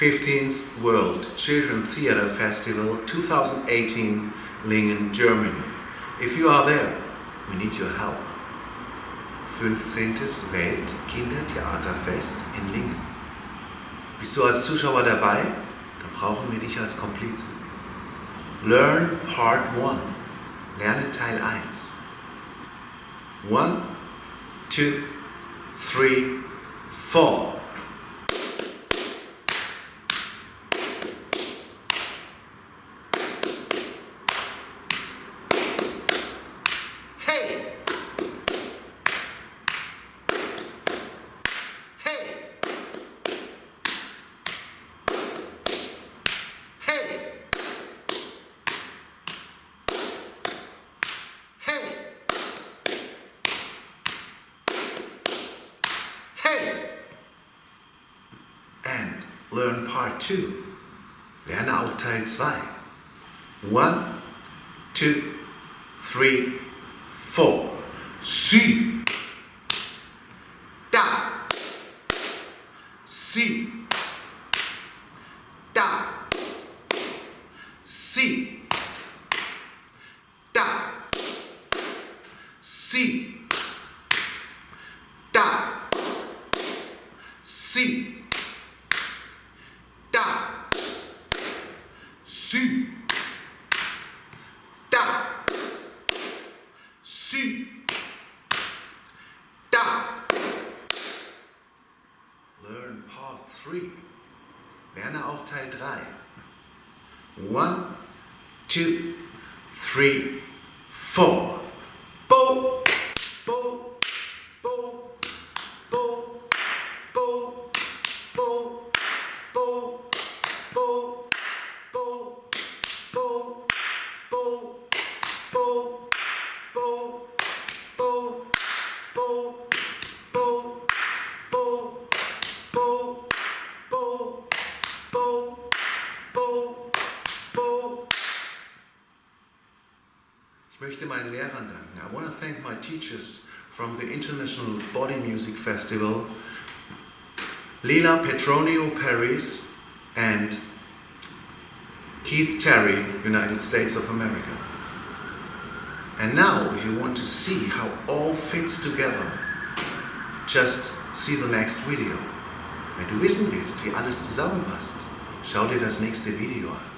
15th World Children's Theater Festival 2018, Lingen, Germany. If you are there, we need your help. 15. Welt-Kindertheater-Fest in Lingen. Bist du als Zuschauer dabei? Dann brauchen wir dich als Komplizen. Learn Part 1. Lerne Teil 1. 1, 2, 3, 4. And learn part 2. Lerne auch Teil 2. 1, 2, 3, 4. Si. Da. Si. Da. Si. Da. Si. Da. Si. Da, si, da, si, da. Learn part 3. Lerne auch Teil 3. 1, 2, 3, 4. Bo, bo, bo, bo, bo, bo. Bo, bo, bo, bo, bo, bo, bo, bo, bo, bo, bo, bo, bo, bo, bo, bo. Ich möchte meinen Lehrern danken. I want to thank my teachers from the International Body Music Festival, Lila Petronio, Paris, and Keith Terry, United States of America. And now, if you want to see how all fits together, just see the next video. Wenn du wissen willst, wie alles zusammenpasst, schau dir das nächste Video an.